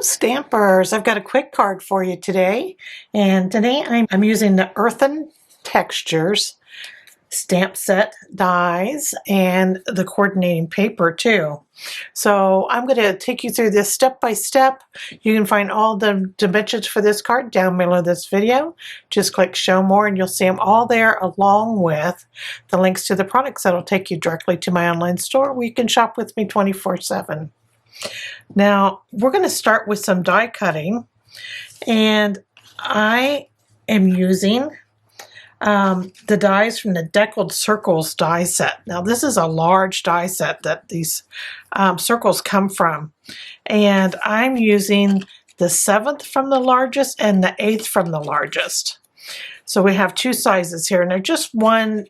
Stampers, I've got a quick card for you today, and today I'm using the Earthen Textures stamp set dies and the coordinating paper too. So I'm going to take you through this step by step. You can find all the dimensions for this card down below this video. Just click show more and you'll see them all there, along with the links to the products that'll take you directly to my online store where you can shop with me 24/7. Now we're going to start with some die cutting, and I am using the dies from the Deckled Circles die set. Now this is a large die set that these circles come from, and I'm using the 7th from the largest and the 8th from the largest. So we have two sizes here, and they're just one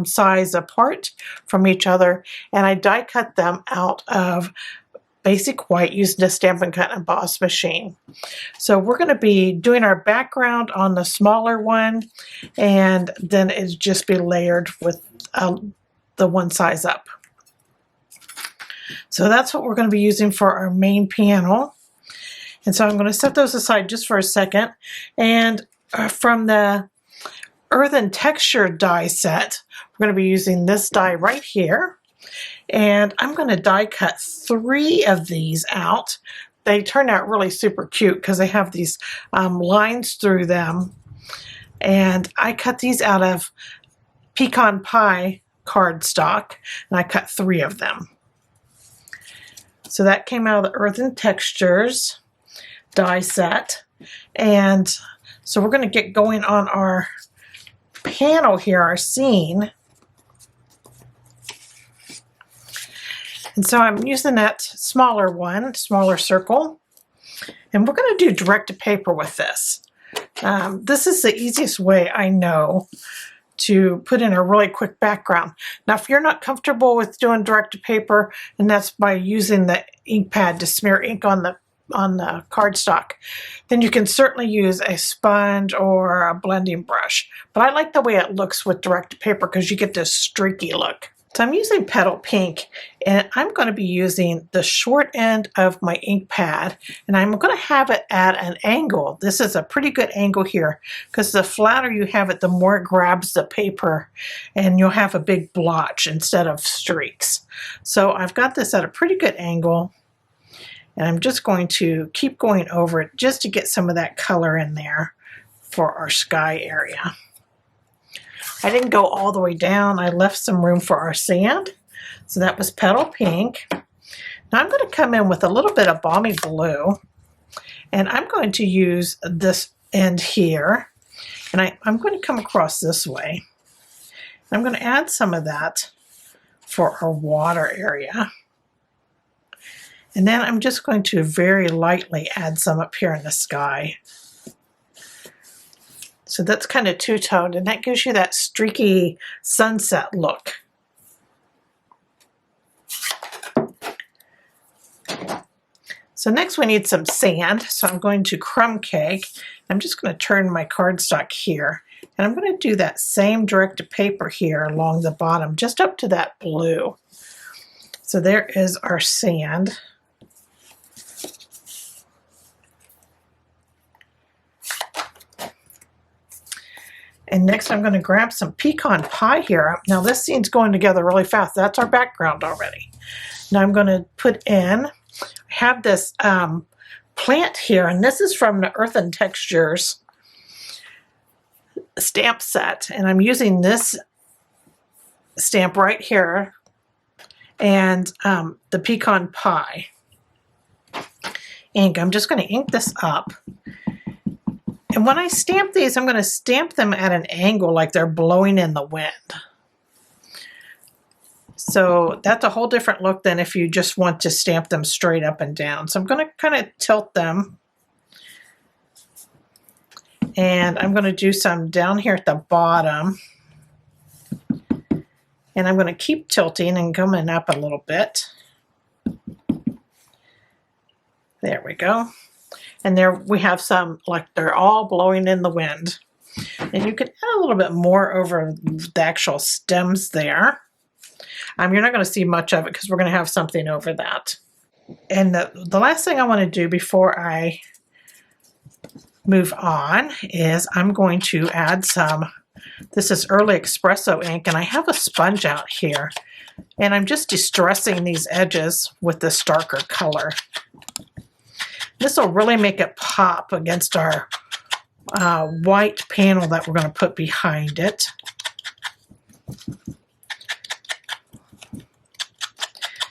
size apart from each other, and I die cut them out of basic white using the Stampin' Cut and Emboss machine. So we're going to be doing our background on the smaller one, and then it'll just be layered with the one size up. So that's what we're going to be using for our main panel. And so I'm going to set those aside just for a second. And from the Earthen Texture die set, we're going to be using this die right here. And I'm going to die cut 3 of these out. They turn out really super cute because they have these lines through them. And I cut these out of pecan pie cardstock, and I cut 3 of them. So that came out of the Earthen Textures die set. And so we're going to get going on our panel here, our scene. And so I'm using that smaller one, smaller circle, and we're going to do direct to paper with this. This is the easiest way I know to put in a really quick background. Now, if you're not comfortable with doing direct to paper, and that's by using the ink pad to smear ink on the cardstock, then you can certainly use a sponge or a blending brush. But I like the way it looks with direct to paper because you get this streaky look. So I'm using Petal Pink, and I'm going to be using the short end of my ink pad, and I'm going to have it at an angle. This is a pretty good angle here because the flatter you have it, the more it grabs the paper, and you'll have a big blotch instead of streaks. So I've got this at a pretty good angle, and I'm just going to keep going over it just to get some of that color in there for our sky area. I didn't go all the way down. I left some room for our sand. So that was Petal Pink. Now I'm going to come in with a little bit of Balmy Blue, and I'm going to use this end here, and I'm going to come across this way. I'm going to add some of that for our water area. And then I'm just going to very lightly add some up here in the sky. So that's kind of two-toned, and that gives you that streaky sunset look. So next we need some sand. So I'm going to crumb cake. I'm just going to turn my cardstock here, and I'm going to do that same direct to paper here along the bottom, just up to that blue. So there is our sand. And next I'm going to grab some pecan pie here. Now this scene's going together really fast. That's our background already. Now I'm going to put in, I have this plant here, and this is from the Earthen Textures stamp set. And I'm using this stamp right here and the pecan pie ink. I'm just going to ink this up. And when I stamp these, I'm going to stamp them at an angle like they're blowing in the wind. So that's a whole different look than if you just want to stamp them straight up and down. So I'm going to kind of tilt them. And I'm going to do some down here at the bottom. And I'm going to keep tilting and coming up a little bit. There we go. And there we have some, like they're all blowing in the wind. And you can add a little bit more over the actual stems there. You're not going to see much of it because we're going to have something over that. And the last thing I want to do before I move on is I'm going to add some, this is Early Espresso ink, and I have a sponge out here. And I'm just distressing these edges with this darker color. This will really make it pop against our white panel that we're going to put behind it.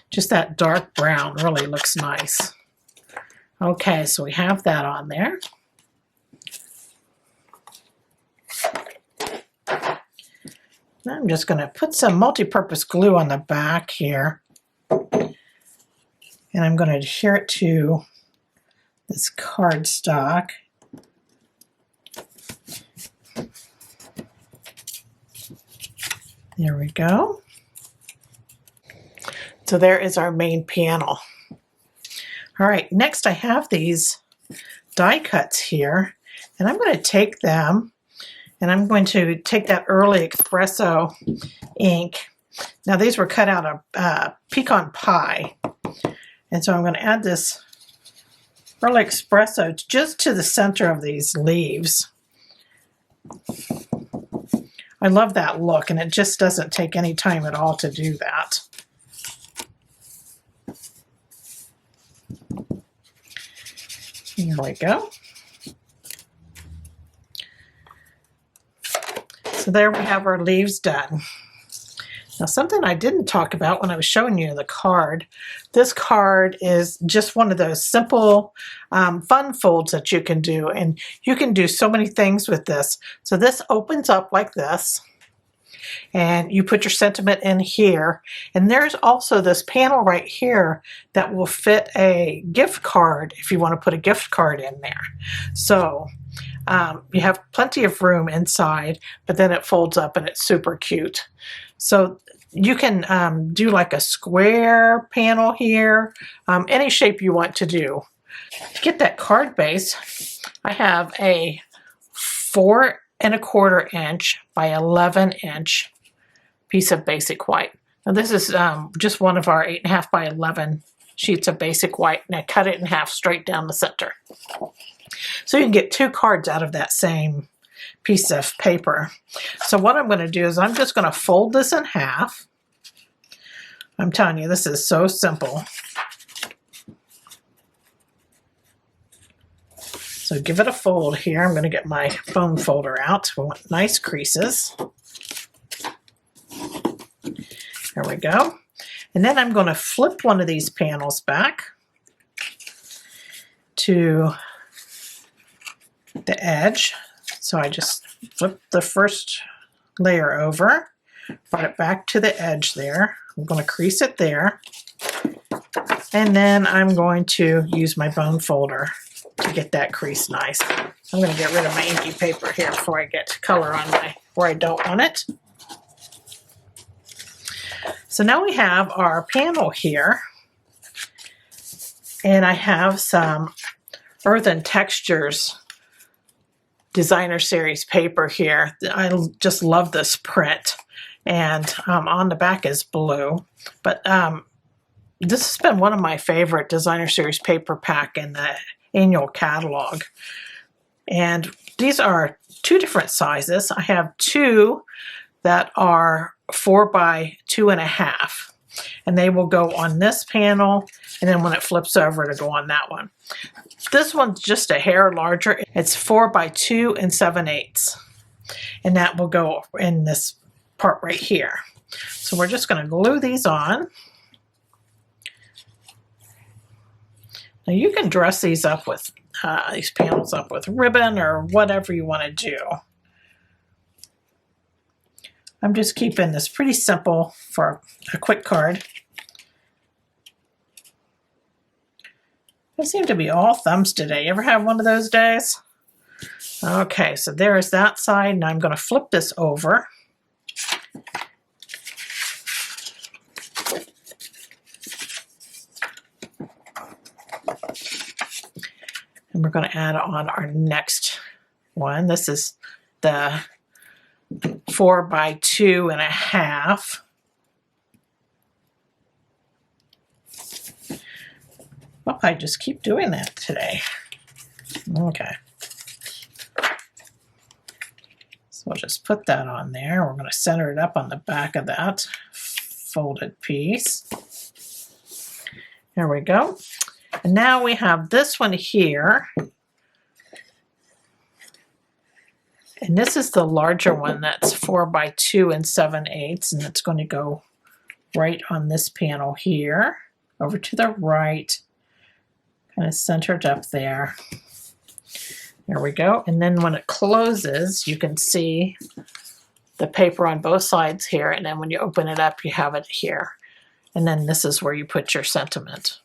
Just that dark brown really looks nice. Okay, so we have that on there. Now I'm just going to put some multi-purpose glue on the back here. And I'm going to adhere it to this cardstock. There we go. So there is our main panel. All right, next I have these die cuts here, and I'm going to take them and I'm going to take that Early Espresso ink. Now these were cut out of pecan pie, and so I'm going to add this Early Espresso just to the center of these leaves. I love that look, and it just doesn't take any time at all to do that. Here we go. So there we have our leaves done. Now something I didn't talk about when I was showing you the card, this card is just one of those simple fun folds that you can do, and you can do so many things with this. So this opens up like this, and you put your sentiment in here, and there's also this panel right here that will fit a gift card if you want to put a gift card in there. So you have plenty of room inside, but then it folds up and it's super cute. So you can do like a square panel here, any shape you want to do. To get that card base, I have a 4¼ inch by 11 inch piece of basic white. Now this is just one of our 8½ by 11 sheets of basic white, and I cut it in half straight down the center. So you can get 2 cards out of that same piece of paper. So what I'm going to do is I'm just going to fold this in half. I'm telling you, this is so simple. So give it a fold here. I'm going to get my foam folder out. We want nice creases. There we go. And then I'm going to flip one of these panels back to the edge. So I just flip the first layer over, brought it back to the edge there. I'm going to crease it there. And then I'm going to use my bone folder to get that crease nice. I'm going to get rid of my inky paper here before I get color on where I don't want it. So now we have our panel here, and I have some Earthen Textures Designer Series paper here. I just love this print, and on the back is blue, but this has been one of my favorite Designer Series paper pack in the annual catalog. And these are 2 different sizes. I have 2 that are 4 by 2½, and they will go on this panel, and then when it flips over to go on that one. This one's just a hair larger. It's 4 by 2 7/8, and that will go in this part right here. So we're just going to glue these on. Now you can dress these up with these panels up with ribbon or whatever you want to do. I'm just keeping this pretty simple for a quick card. I seem to be all thumbs today. You ever have one of those days? Okay, so there's that side, and I'm going to flip this over. And we're going to add on our next one. This is the 4 by 2½. Well, I just keep doing that today. Okay. So we'll just put that on there. We're going to center it up on the back of that folded piece. There we go. And now we have this one here. And this is the larger one that's 4 by 2 and 7/8, and it's going to go right on this panel here, over to the right, kind of centered up there. There we go. And then when it closes, you can see the paper on both sides here, and then when you open it up, you have it here. And then this is where you put your sentiment.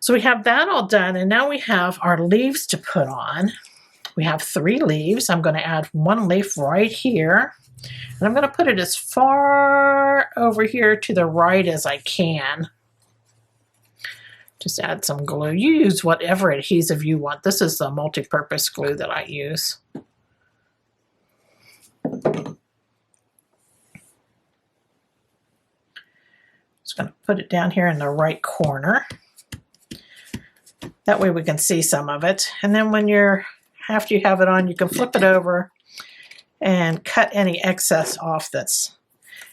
So we have that all done, and now we have our leaves to put on. We have 3 leaves. I'm going to add 1 leaf right here, and I'm going to put it as far over here to the right as I can. Just add some glue. You use whatever adhesive you want. This is the multi-purpose glue that I use. Just going to put it down here in the right corner. That way we can see some of it. And then when after you have it on, you can flip it over and cut any excess off that's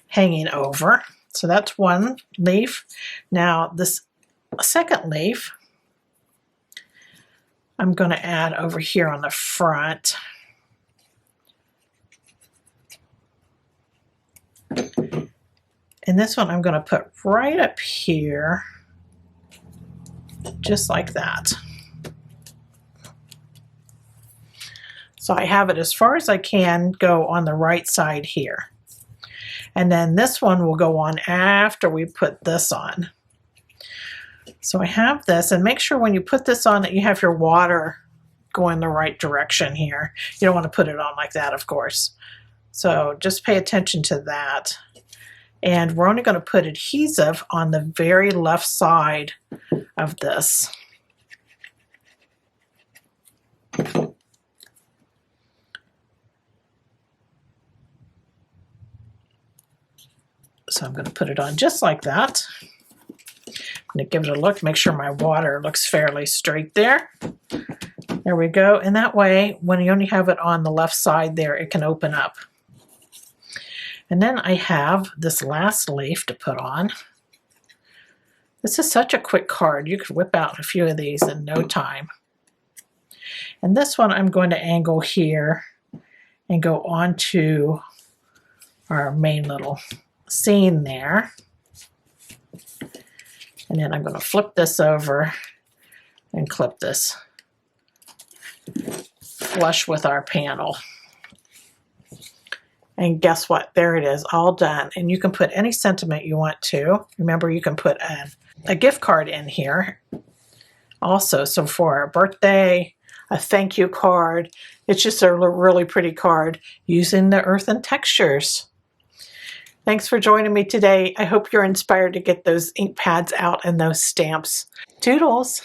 hanging over. So that's 1 leaf. Now this second leaf, I'm going to add over here on the front. And this one I'm going to put right up here, just like that. So I have it as far as I can go on the right side here. And then this one will go on after we put this on. So I have this, and make sure when you put this on that you have your water going the right direction here. You don't want to put it on like that, of course. So just pay attention to that. And we're only going to put adhesive on the very left side of this. So I'm going to put it on just like that. I'm going to give it a look, make sure my water looks fairly straight there. There we go. And that way, when you only have it on the left side there, it can open up. And then I have this last leaf to put on. This is such a quick card. You could whip out a few of these in no time. And this one I'm going to angle here and go onto our main little scene there. And then I'm going to flip this over and clip this flush with our panel. And guess what? There it is, all done. And you can put any sentiment you want to. Remember, you can put a gift card in here also. So for a birthday, a thank you card, it's just a really pretty card using the Earthen Textures. Thanks for joining me today. I hope you're inspired to get those ink pads out and those stamps. Toodles!